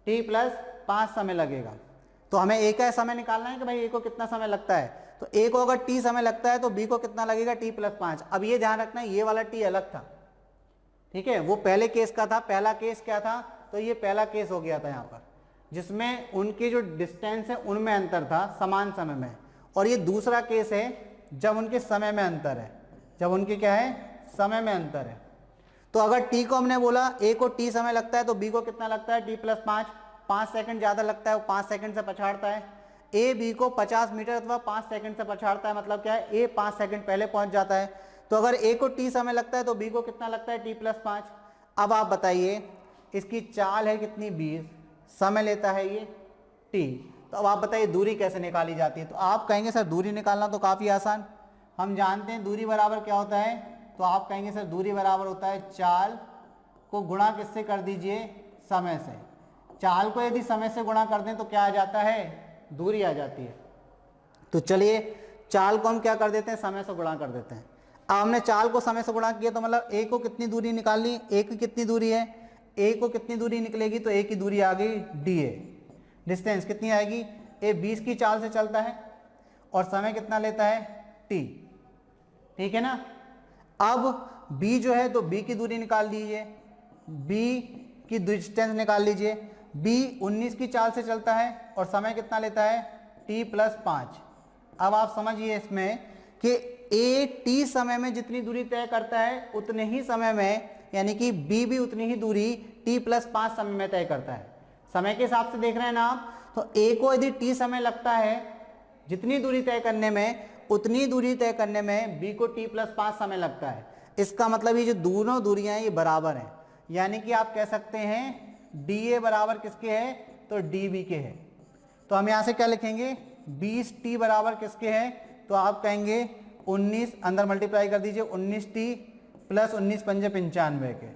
[SPEAKER 1] टी प्लस 5 समय लगेगा। तो हमें ए का समय निकालना है कि भाई ए को कितना समय लगता है। तो ए को अगर टी समय लगता है तो बी को कितना लगेगा, टी प्लस 5। अब ये ध्यान रखना है ये वाला टी अलग था, ठीक है, वो पहले केस का था। पहला केस क्या था, तो ये पहला केस हो गया था यहाँ पर, जिसमें उनकी जो डिस्टेंस है उनमें अंतर था समान समय में, और ये दूसरा केस है जब उनके समय में अंतर है, जब उनके क्या है, समय में अंतर है। तो अगर t को हमने बोला a को t समय लगता है तो b को कितना लगता है, t प्लस 5 सेकंड ज़्यादा लगता है, वो 5 सेकंड से पछाड़ता है। a b को 50 मीटर अथवा 5 सेकंड से पछाड़ता है, मतलब क्या है, a 5 सेकंड पहले पहुंच जाता है। तो अगर a को t समय लगता है तो b को कितना लगता है, t प्लस 5। अब आप बताइए, इसकी चाल है कितनी, 20, समय लेता है ये t। तो अब आप बताइए दूरी कैसे निकाली जाती है। तो आप कहेंगे सर दूरी निकालना तो काफ़ी आसान, हम जानते हैं दूरी बराबर क्या होता है। तो आप कहेंगे सर दूरी बराबर होता है चाल को गुणा किससे कर दीजिए, समय से। चाल को यदि समय से गुणा कर दें तो क्या आ जाता है, दूरी आ जाती है। तो चलिए चाल को हम क्या कर देते हैं, समय से गुणा कर देते हैं। अब हमने चाल को समय से गुणा किया तो मतलब a को कितनी दूरी निकालनी, a की कितनी दूरी है, a को कितनी दूरी निकलेगी, तो a की दूरी आ गई da। डिस्टेंस कितनी आएगी, a 20 की चाल से चलता है और समय कितना लेता है, t, ठीक है ना। अब b जो है तो b की दूरी निकाल लीजिए, b की डिस्टेंस निकाल लीजिए। b 19 की चाल से चलता है और समय कितना लेता है, t प्लस 5। अब आप समझिए इसमें कि a t समय में जितनी दूरी तय करता है उतने ही समय में, यानी कि b भी उतनी ही दूरी t प्लस 5 समय में तय करता है। समय के हिसाब से देख रहे हैं ना आप, तो a को यदि t समय लगता है जितनी दूरी तय करने में, उतनी दूरी तय करने में b को t प्लस 5 समय लगता है। इसका मतलब ये जो दोनों दूरियां ये बराबर हैं, यानी कि आप कह सकते हैं dA बराबर किसके है, तो dB के है। तो हम यहाँ से क्या लिखेंगे, 20t बराबर किसके है, तो आप कहेंगे 19, अंदर मल्टीप्लाई कर दीजिए, 19t प्लस 19 पंजे 95 के।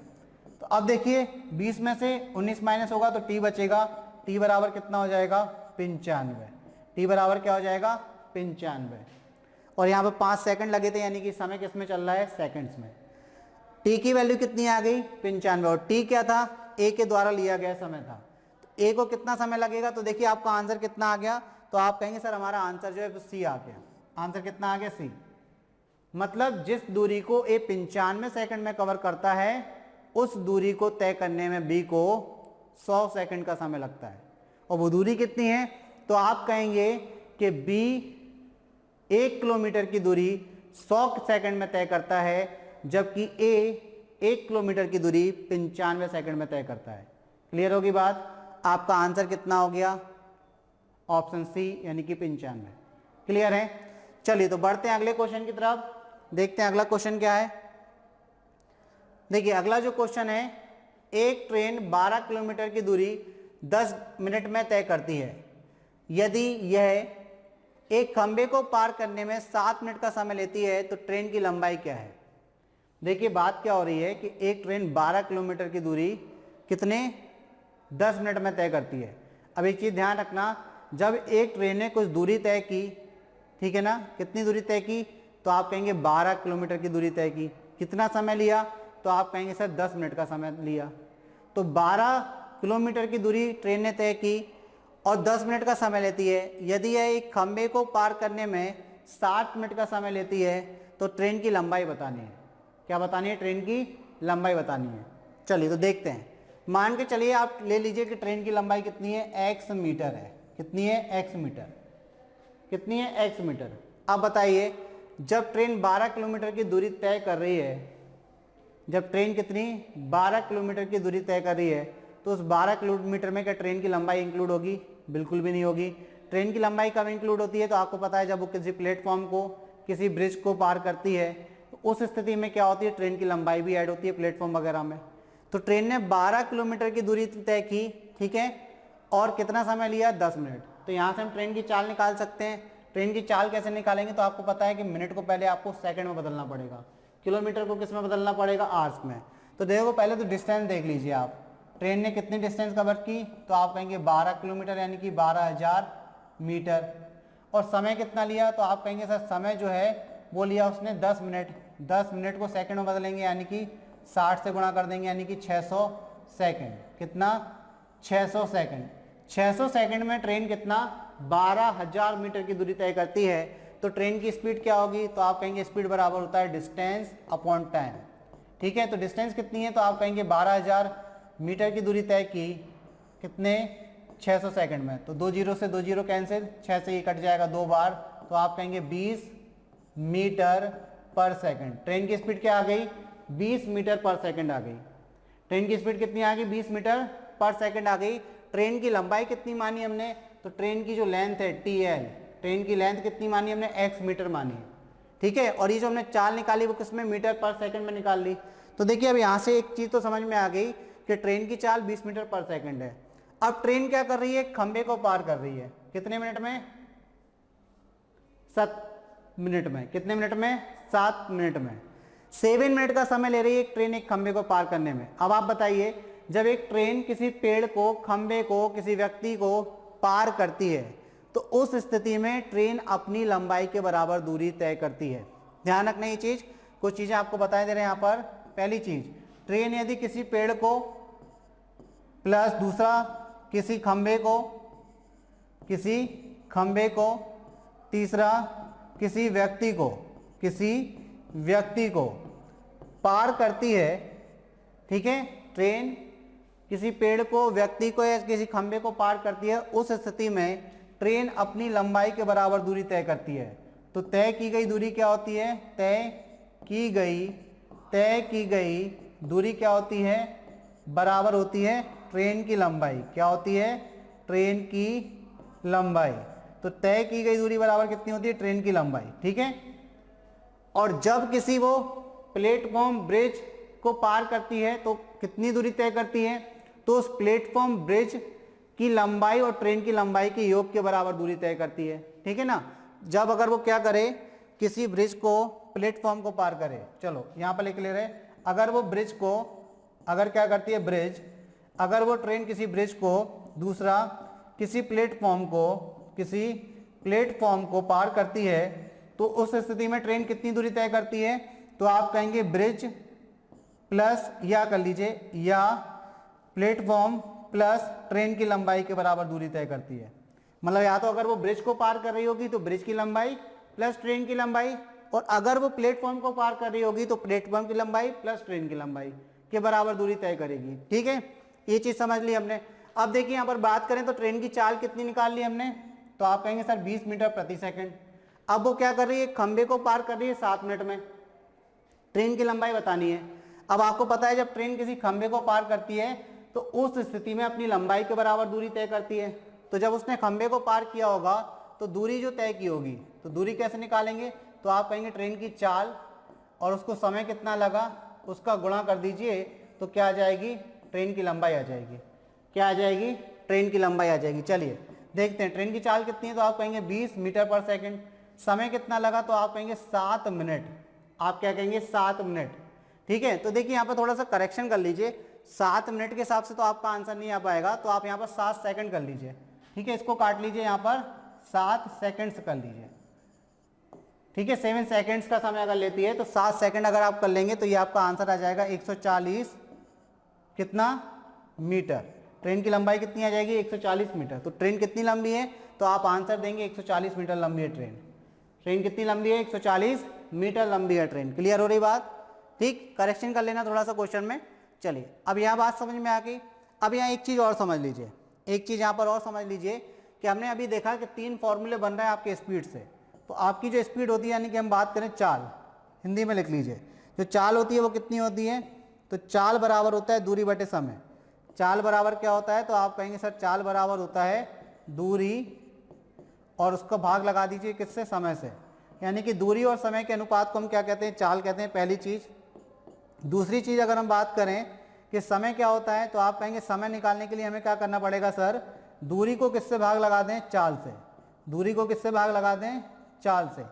[SPEAKER 1] तो अब देखिए 20 में से 19 माइनस होगा तो t बचेगा, t बराबर कितना हो जाएगा, 95। t बराबर क्या हो जाएगा, 95। और यहाँ पे 5 सेकंड लगे थे, यानी कि समय किस में चल रहा है, सेकंड्स में। t की वैल्यू कितनी आ गई, 95, और t क्या था, a के द्वारा लिया गया समय था। तो a को कितना समय लगेगा, तो देखिए आपका आंसर कितना आ गया, तो आप कहेंगे सर हमारा आंसर जो है वो c आ गया। आंसर कितना आ गया, c। मतलब जिस दूरी को a 95 सेकंड में कवर करता है, उस दूरी को तय करने में b को 100 सेकंड का समय लगता है। और वो दूरी कितनी है, तो आप कहेंगे कि b 1 किलोमीटर की दूरी 100 सेकंड में तय करता है, जबकि a 1 किलोमीटर की दूरी 95 सेकंड में तय करता है। क्लियर होगी बात। आपका आंसर कितना हो गया, ऑप्शन सी, यानी कि 95। क्लियर है। चलिए तो बढ़ते हैं अगले क्वेश्चन की तरफ, देखते हैं अगला क्वेश्चन क्या है। देखिए अगला जो क्वेश्चन है, एक ट्रेन 12 किलोमीटर की दूरी 10 मिनट में तय करती है। यदि यह एक खंबे को पार करने में 7 मिनट का समय लेती है तो ट्रेन की लंबाई क्या है। देखिए बात क्या हो रही है कि एक ट्रेन 12 किलोमीटर की दूरी कितने 10 मिनट में तय करती है। अब एक चीज़ ध्यान रखना, जब एक ट्रेन ने कुछ दूरी तय की, ठीक है ना, कितनी दूरी तय की, तो आप कहेंगे 12 किलोमीटर की दूरी तय की। कितना समय लिया, तो आप कहेंगे सर 10 मिनट का समय लिया। तो 12 किलोमीटर की दूरी ट्रेन ने तय की और 10 मिनट का समय लेती है। यदि यह एक खंबे को पार करने में 60 मिनट का समय लेती है तो ट्रेन की लंबाई बतानी है। क्या बतानी है, ट्रेन की लंबाई बतानी है। चलिए तो देखते हैं। मान के चलिए आप ले लीजिए कि ट्रेन की लंबाई कितनी है, x मीटर है। कितनी है, x मीटर। कितनी है, x मीटर। अब बताइए जब ट्रेन 12 किलोमीटर की दूरी तय कर रही है, जब ट्रेन कितनी 12 किलोमीटर की दूरी तय कर रही है, तो उस 12 किलोमीटर में क्या ट्रेन की लंबाई इंक्लूड होगी, बिल्कुल भी नहीं होगी। ट्रेन की लंबाई कब इंक्लूड होती है, तो आपको पता है जब वो किसी प्लेटफॉर्म को, किसी ब्रिज को पार करती है, तो उस स्थिति में क्या होती है, ट्रेन की लंबाई भी ऐड होती है प्लेटफॉर्म वगैरह में। तो ट्रेन ने 12 किलोमीटर की दूरी तय की, ठीक है, और कितना समय लिया, 10 मिनट। तो यहाँ से हम ट्रेन की चाल निकाल सकते हैं। ट्रेन की चाल कैसे निकालेंगे, तो आपको पता है कि मिनट को पहले आपको सेकंड में बदलना पड़ेगा, किलोमीटर को किस में बदलना पड़ेगा, आवर्स में। तो देखो पहले तो डिस्टेंस देख लीजिए आप, ट्रेन ने कितनी डिस्टेंस कवर की, तो आप कहेंगे 12 किलोमीटर, यानी कि 12,000 मीटर। और समय कितना लिया, तो आप कहेंगे सर समय जो है वो लिया उसने 10 मिनट। 10 मिनट को सेकंड में बदलेंगे, यानी कि 60 से गुणा कर देंगे, यानी कि 600 सेकंड। कितना, 600 सेकंड। 600 सेकंड में ट्रेन कितना, 12,000 मीटर की दूरी तय करती है। तो ट्रेन की स्पीड क्या होगी, तो आप कहेंगे स्पीड बराबर होता है डिस्टेंस अपॉन टाइम। ठीक है, तो डिस्टेंस कितनी है, तो आप कहेंगे 12,000 मीटर की दूरी तय की कितने, 600 सेकंड में। तो 2 जीरो से 2 जीरो कैंसिल, 6 से ये कट जाएगा, 2 बार तो आप कहेंगे 20 मीटर पर सेकंड। ट्रेन की स्पीड क्या आ गई? 20 मीटर पर सेकंड आ गई। ट्रेन की स्पीड कितनी आ गई? 20 मीटर पर सेकंड आ गई। ट्रेन की लंबाई कितनी मानी हमने? तो ट्रेन की जो लेंथ है TL, ट्रेन की लेंथ कितनी मानी हमने? x मीटर मानी है, ठीक है। और ये जो हमने चाल निकाली वो किसमें? मीटर पर सेकंड में निकाल ली। तो देखिए अब यहाँ से एक चीज तो समझ में आ गई कि ट्रेन की चाल 20 मीटर पर सेकंड है। अब ट्रेन क्या कर रही है? खंबे को पार कर रही है। कितने मिनट में? 7 मिनट में। कितने मिनट में? 7 मिनट में। 7 मिनट का समय ले रही है एक ट्रेन एक खंबे को पार करने में। अब आप बताइए, जब एक ट्रेन किसी पेड़ को, खंबे को, किसी व्यक्ति को पार करती है तो उस स्थिति में ट्रेन अपनी लंबाई के बराबर दूरी तय करती है। ध्यान रखना ये चीज, कुछ चीजें आपको बताई दे रहे हैं यहाँ पर। पहली चीज, ट्रेन यदि किसी पेड़ को प्लस दूसरा किसी खंबे को, तीसरा किसी व्यक्ति को पार करती है, ठीक है। ट्रेन किसी पेड़ को, व्यक्ति को या किसी खंबे को पार करती है, उस स्थिति में ट्रेन अपनी लंबाई के बराबर दूरी तय करती है। तो तय की गई दूरी क्या होती है? तय की गई दूरी क्या होती है? बराबर होती है ट्रेन की लंबाई। क्या होती है? ट्रेन की लंबाई। तो तय की गई दूरी बराबर कितनी होती है? ट्रेन की लंबाई, ठीक है। और जब किसी वो प्लेटफॉर्म ब्रिज को पार करती है तो कितनी दूरी तय करती है? तो उस प्लेटफॉर्म ब्रिज की लंबाई और ट्रेन की लंबाई के योग के बराबर दूरी तय करती है, ठीक है ना। जब अगर वो क्या करे, किसी ब्रिज को, प्लेटफॉर्म को पार करे, चलो यहां पर लिख ले रहे, अगर वो ब्रिज को, अगर क्या करती है ब्रिज, अगर वो ट्रेन किसी ब्रिज को, दूसरा किसी प्लेटफॉर्म को पार करती है तो उस स्थिति में ट्रेन कितनी दूरी तय करती है? तो आप कहेंगे ब्रिज प्लस, या कर लीजिए, या प्लेटफॉर्म प्लस ट्रेन की लंबाई के बराबर दूरी तय करती है। मतलब या तो अगर वो ब्रिज को पार कर रही होगी तो ब्रिज की लंबाई प्लस ट्रेन की लंबाई, और अगर वो प्लेटफॉर्म को पार कर रही होगी तो प्लेटफॉर्म की लंबाई प्लस ट्रेन की लंबाई के बराबर दूरी तय करेगी, ठीक है। ये चीज समझ ली हमने। अब देखिए यहाँ पर बात करें तो ट्रेन की चाल कितनी निकाल ली हमने? तो आप कहेंगे सर 20 मीटर प्रति सेकंड। अब वो क्या कर रही है? खंबे को पार कर रही है 7 मिनट में। ट्रेन की लंबाई बतानी है। अब आपको पता है जब ट्रेन किसी खंबे को पार करती है तो उस स्थिति में अपनी लंबाई के बराबर दूरी तय करती है। तो जब उसने खंबे को पार किया होगा तो दूरी जो तय की होगी, तो दूरी कैसे निकालेंगे? तो आप कहेंगे ट्रेन की चाल और उसको समय कितना लगा उसका गुणा कर दीजिए, तो क्या आ जाएगी? ट्रेन की लंबाई आ जाएगी। क्या आ जाएगी? ट्रेन की लंबाई आ जाएगी। चलिए देखते हैं ट्रेन की चाल कितनी है। तो आप कहेंगे 20 मीटर पर सेकंड। समय कितना लगा? तो आप कहेंगे 7 मिनट। आप क्या कहेंगे? 7 मिनट, ठीक है। तो देखिए यहाँ पर थोड़ा सा करेक्शन कर लीजिए, 7 मिनट के हिसाब से तो आपका आंसर नहीं आ पाएगा, तो आप यहाँ पर 7 सेकंड कर लीजिए, ठीक है। इसको काट लीजिए, यहाँ पर 7 सेकंड्स कर लीजिए, ठीक है। 7 सेकंड्स का समय अगर लेती है तो 7 सेकंड अगर आप कर लेंगे तो ये आपका आंसर आ जाएगा 140 कितना मीटर। ट्रेन की लंबाई कितनी आ जाएगी? 140 मीटर। तो ट्रेन कितनी लंबी है? तो आप आंसर देंगे 140 मीटर लंबी है ट्रेन। ट्रेन कितनी लंबी है? 140 मीटर लंबी है ट्रेन। क्लियर हो रही बात? ठीक, करेक्शन कर लेना थोड़ा सा क्वेश्चन में। चलिए अब यहाँ बात समझ में आ गई। अब यहाँ एक चीज़ और समझ लीजिए, एक चीज़ यहाँ पर और समझ लीजिए कि हमने अभी देखा कि 3 फॉर्मूले बन रहे हैं आपके स्पीड से। तो आपकी जो स्पीड होती है, यानी कि हम बात करें चाल, हिंदी में लिख लीजिए, जो चाल होती है वो कितनी होती है? तो चाल बराबर होता है दूरी बटे समय। चाल बराबर क्या होता है? तो आप कहेंगे सर चाल बराबर होता है दूरी और उसका भाग लगा दीजिए किससे? समय से। यानी कि दूरी और समय के अनुपात को हम क्या कहते हैं? चाल कहते हैं, पहली चीज़। दूसरी चीज़ अगर हम बात करें कि समय क्या होता है, तो आप कहेंगे समय निकालने के लिए हमें क्या करना पड़ेगा सर? दूरी को किससे भाग लगा दें? चाल से। दूरी को किससे भाग लगा दें? चाल से।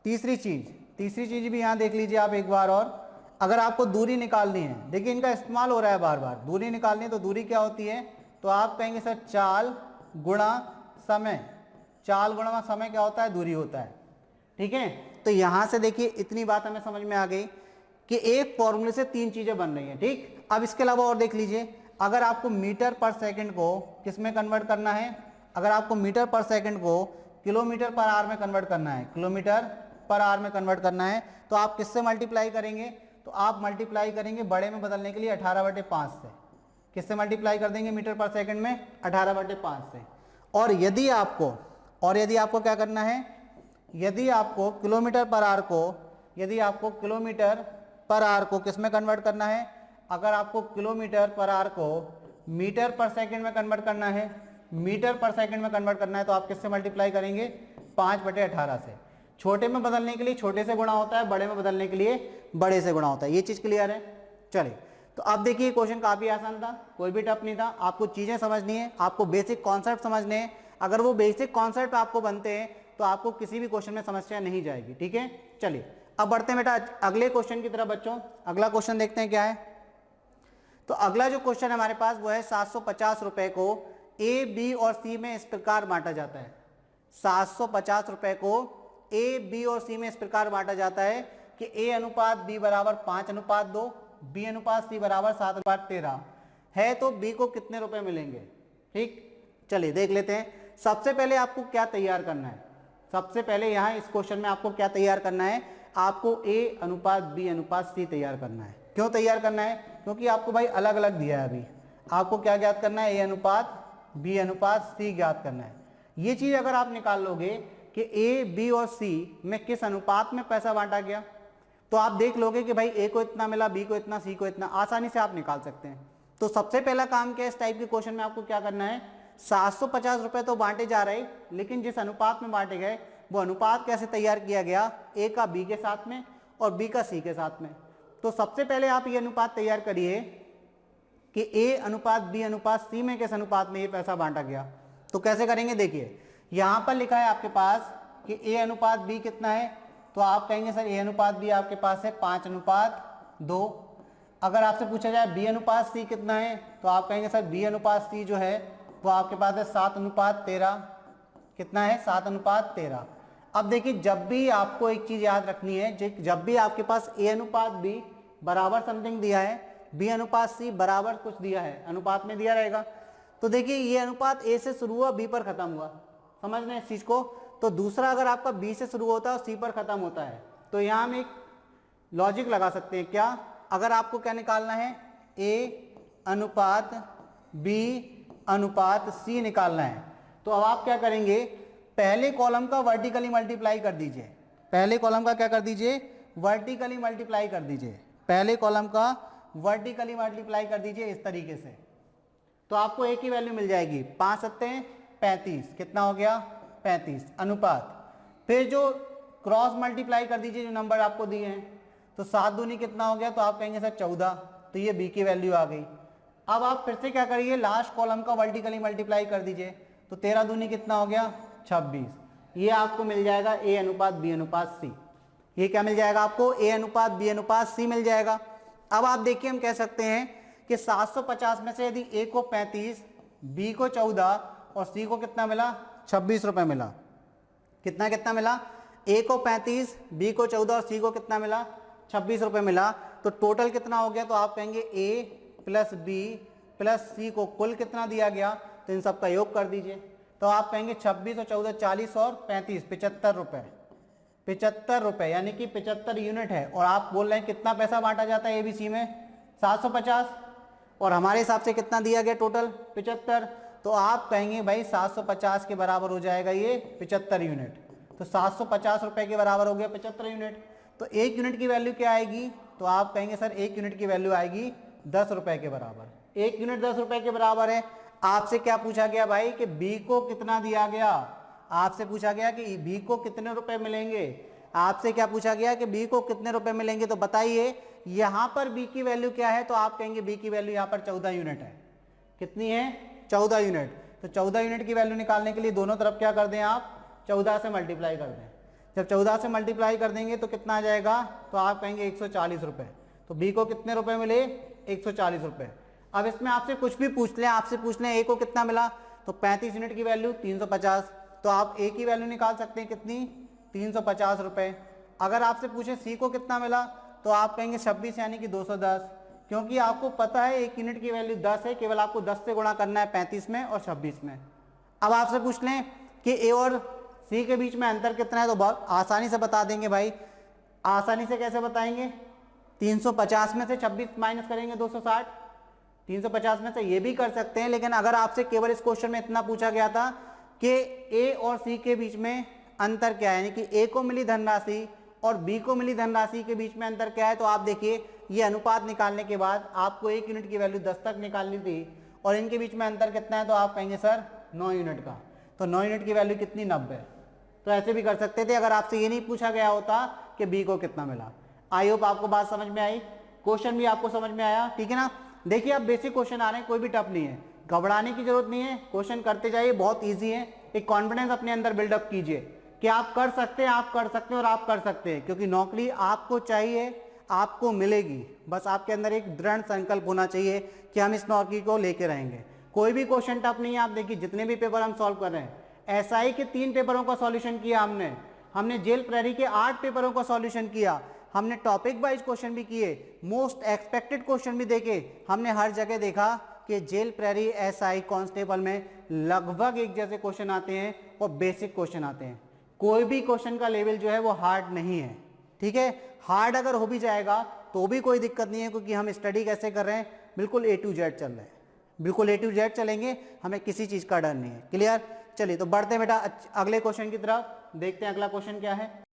[SPEAKER 1] तीसरी चीज़ भी यहाँ देख लीजिए आप एक बार और, अगर आपको दूरी निकालनी है, देखिए इनका इस्तेमाल हो रहा है बार बार, दूरी निकालनी है तो दूरी क्या होती है? तो आप कहेंगे सर चाल गुणा समय। चाल गुणा समय क्या होता है? दूरी होता है, ठीक है। तो यहाँ से देखिए इतनी बात हमें समझ में आ गई कि एक फॉर्मूले से 3 चीजें बन रही हैं, ठीक। अब इसके अलावा और देख लीजिए, अगर आपको मीटर पर सेकंड को किस में कन्वर्ट करना है? अगर आपको मीटर पर सेकंड को किलोमीटर पर आवर में कन्वर्ट करना है, किलोमीटर पर आवर में कन्वर्ट करना है, तो आप किससे मल्टीप्लाई करेंगे? तो आप मल्टीप्लाई करेंगे बड़े में बदलने के लिए 18/5 से। किससे मल्टीप्लाई कर देंगे मीटर पर सेकंड में? 18/5 से। और यदि आपको क्या करना है? यदि आपको किलोमीटर पर आवर को किस में कन्वर्ट करना है, अगर आपको किलोमीटर पर आवर को मीटर पर सेकंड में कन्वर्ट करना है, तो आप किससे मल्टीप्लाई करेंगे, 5/18 से। छोटे में बदलने के लिए छोटे से गुणा होता है, बड़े में बदलने के लिए बड़े से गुणा होता है। ये चीज क्लियर है। चलिए, तो अब देखिए क्वेश्चन काफी आसान था, कोई भी टफ नहीं था। आपको चीजें समझनी है, आपको बेसिक कॉन्सेप्ट समझने हैं। अगर वो बेसिक कॉन्सेप्ट आपको बनते हैं तो आपको किसी भी क्वेश्चन में समस्या नहीं जाएगी। ठीक है, चलिए अब बढ़ते हैं बेटा अगले क्वेश्चन की तरफ। बच्चों अगला क्वेश्चन देखते हैं क्या है। तो अगला जो क्वेश्चन हमारे पास वो है 750 रुपए को ए, बी और सी में इस प्रकार बांटा जाता है। 750 रुपए को ए, बी और सी में इस प्रकार बांटा जाता है कि ए अनुपात बी बराबर 5:2, बी अनुपात सी बराबर 7:13 है, तो बी को कितने रुपए मिलेंगे। ठीक, चलिए देख लेते हैं। सबसे पहले आपको क्या तैयार करना है, सबसे पहले यहां इस क्वेश्चन में आपको क्या तैयार करना है, आपको ए अनुपात बी अनुपात सी तैयार करना है। क्यों तैयार करना है, क्योंकि आपको भाई अलग अलग दिया है। अभी आपको क्या ज्ञात करना है, ए अनुपात बी अनुपात सी ज्ञात करना है। ये चीज अगर आप निकाल लोगे कि ए, बी और सी में किस अनुपात में पैसा बांटा गया, तो आप देख लोगे कि भाई ए को इतना मिला, बी को इतना, सी को इतना, आसानी से आप निकाल सकते हैं। तो सबसे पहला काम क्या है, इस टाइप के क्वेश्चन में आपको क्या करना है, 750 रुपए तो बांटे जा रहे, लेकिन जिस अनुपात में बांटे गए वो अनुपात कैसे तैयार किया गया, ए का बी के साथ में और बी का सी के साथ में। तो सबसे पहले आप ये अनुपात तैयार करिए कि ए अनुपात बी अनुपात सी में किस अनुपात में ये पैसा बांटा गया। तो कैसे करेंगे, देखिए यहां पर लिखा है आपके पास कि ए अनुपात बी कितना है, तो आप कहेंगे सर ए अनुपात बी आपके पास है 5:2। अगर आपसे पूछा जाए बी अनुपात सी कितना है, तो आप कहेंगे सर बी अनुपात सी जो है वो आपके पास है 7:13। कितना है, 7:13। अब देखिए जब भी आपको एक चीज याद रखनी है, जब भी आपके पास ए अनुपात बी बराबर समथिंग दिया है, बी अनुपात सी बराबर कुछ दिया है, अनुपात में दिया रहेगा, तो देखिए ये अनुपात ए से शुरू हुआ बी पर खत्म हुआ, समझ रहे हैं इस चीज को। तो दूसरा अगर आपका बी से शुरू होता है और सी पर खत्म होता है, तो यहां हम एक लॉजिक लगा सकते हैं। क्या, अगर आपको क्या निकालना है, ए अनुपात बी अनुपात सी निकालना है, तो अब आप क्या करेंगे, पहले कॉलम का वर्टिकली मल्टीप्लाई कर दीजिए। पहले कॉलम का क्या कर दीजिए, वर्टिकली मल्टीप्लाई कर दीजिए। पहले कॉलम का वर्टिकली मल्टीप्लाई कर दीजिए इस तरीके से, तो आपको एक ही वैल्यू मिल जाएगी, 5×7=35। कितना हो गया, 35 अनुपात। फिर जो क्रॉस मल्टीप्लाई कर दीजिए जो नंबर आपको दिए हैं, तो 7×2 कितना हो गया, तो आप कहेंगे सर 14, तो ये बी की वैल्यू आ गई। अब आप फिर से क्या करिए, लास्ट कॉलम का वर्टिकली मल्टीप्लाई कर दीजिए, तो 13×2 कितना हो गया, 26। ये आपको मिल जाएगा ए अनुपात बी अनुपात सी। ये क्या मिल जाएगा आपको, ए अनुपात बी अनुपात सी मिल जाएगा। अब आप देखिए हम कह सकते हैं कि 750 में से यदि ए को 35, बी को 14 और सी को कितना मिला, 26 रुपए मिला। कितना कितना मिला, ए को 35, बी को 14 और सी को कितना मिला, 26 रुपए मिला। तो टोटल कितना हो गया, तो आप कहेंगे ए प्लस बी प्लस सी को कुल कितना दिया गया, तो इन सब का योग कर दीजिए। तो आप कहेंगे 26 और 14 40 और 35 75 रुपए, 75 रुपए यानी कि 75 यूनिट है। और आप बोल रहे हैं कितना पैसा बांटा जाता है एबीसी में, 750, और हमारे हिसाब से कितना दिया गया टोटल, 75। तो आप कहेंगे भाई 750 के बराबर हो जाएगा ये 75 यूनिट। तो 750 रुपए के बराबर हो गया 75 यूनिट। तो एक यूनिट की वैल्यू क्या आएगी, तो आप कहेंगे सर एक यूनिट की वैल्यू आएगी 10 रुपए के बराबर। एक यूनिट 10 रुपए के बराबर है। आपसे क्या पूछा गया भाई कि बी को कितना दिया गया, आपसे पूछा गया कि बी को कितने रुपए मिलेंगे, आपसे क्या पूछा गया कि बी को कितने रुपए मिलेंगे। तो बताइए यहां पर बी की वैल्यू क्या है, तो आप कहेंगे बी की वैल्यू यहां पर 14 यूनिट है। कितनी है, 14 यूनिट। तो 14 यूनिट की वैल्यू निकालने के लिए दोनों तरफ क्या कर दें आप, 14 से मल्टीप्लाई कर दें। जब 14 से मल्टीप्लाई कर देंगे तो कितना आ जाएगा, तो आप कहेंगे 140 रुपए। तो बी को कितने रुपए मिले, 140 रुपए। अब इसमें आपसे कुछ भी पूछ लें, आपसे पूछ लें ए को कितना मिला, तो 35 यूनिट की वैल्यू 350। तो आप ए की वैल्यू निकाल सकते हैं कितनी, 350 रुपए। अगर आपसे पूछे सी को कितना मिला, तो आप कहेंगे 26 यानी कि 210, क्योंकि आपको पता है एक यूनिट की वैल्यू 10 है, केवल आपको 10 से गुणा करना है 35 में और 26 में। अब आपसे पूछ लें कि ए और सी के बीच में अंतर कितना है, तो बहुत आसानी से बता देंगे भाई। आसानी से कैसे बताएंगे, 350 में से 26 माइनस करेंगे 260, 350 में से ये भी कर सकते हैं। लेकिन अगर आपसे केवल इस क्वेश्चन में इतना पूछा गया था कि ए और सी के बीच में अंतर क्या है, यानी कि ए को मिली धनराशि और बी को मिली धनराशि के बीच में अंतर क्या है। तो आप देखिए ये अनुपात निकालने के बाद आपको 1 यूनिट की वैल्यू 10 तक निकालनी थी और इनके बीच में अंतर कितना है, तो आप कहेंगे सर 9 यूनिट का। तो 9 यूनिट की वैल्यू कितनी, 90। तो ऐसे भी कर सकते थे अगर आपसे ये नहीं पूछा गया होता कि बी को कितना मिला। आई होप आपको बात समझ में आई, क्वेश्चन भी आपको समझ में आया, ठीक है ना। देखिए अब बेसिक क्वेश्चन आ रहे हैं, कोई भी टफ नहीं है, घबराने की जरूरत नहीं है, क्वेश्चन करते जाइए, बहुत ईजी है। एक कॉन्फिडेंस अपने अंदर बिल्डअप कीजिए कि आप कर सकते हैं, आप कर सकते हैं और आप कर सकते हैं, क्योंकि नौकरी आपको चाहिए, आपको मिलेगी। बस आपके अंदर एक दृढ़ संकल्प होना चाहिए कि हम इस नौकरी को लेके रहेंगे। कोई भी क्वेश्चन टफ नहीं है। आप देखिए जितने भी पेपर हम सॉल्व कर रहे हैं, एसआई के 3 पेपरों का सॉल्यूशन किया हमने जेल प्रहरी के 8 पेपरों का सॉल्यूशन किया, हमने टॉपिक वाइज क्वेश्चन भी किए, मोस्ट एक्सपेक्टेड क्वेश्चन भी देखे। हमने हर जगह देखा कि जेल प्रहरी एसआई कांस्टेबल में लगभग एक जैसे क्वेश्चन आते हैं और बेसिक क्वेश्चन आते हैं। कोई भी क्वेश्चन का लेवल जो है वो हार्ड नहीं है, ठीक है। हार्ड अगर हो भी जाएगा तो भी कोई दिक्कत नहीं है, क्योंकि हम स्टडी कैसे कर रहे हैं, बिल्कुल A to Z चल रहे हैं, बिल्कुल A to Z चलेंगे, हमें किसी चीज का डर नहीं है। क्लियर। चलिए तो बढ़ते हैं बेटा अगले क्वेश्चन की तरफ, देखते हैं अगला क्वेश्चन क्या है।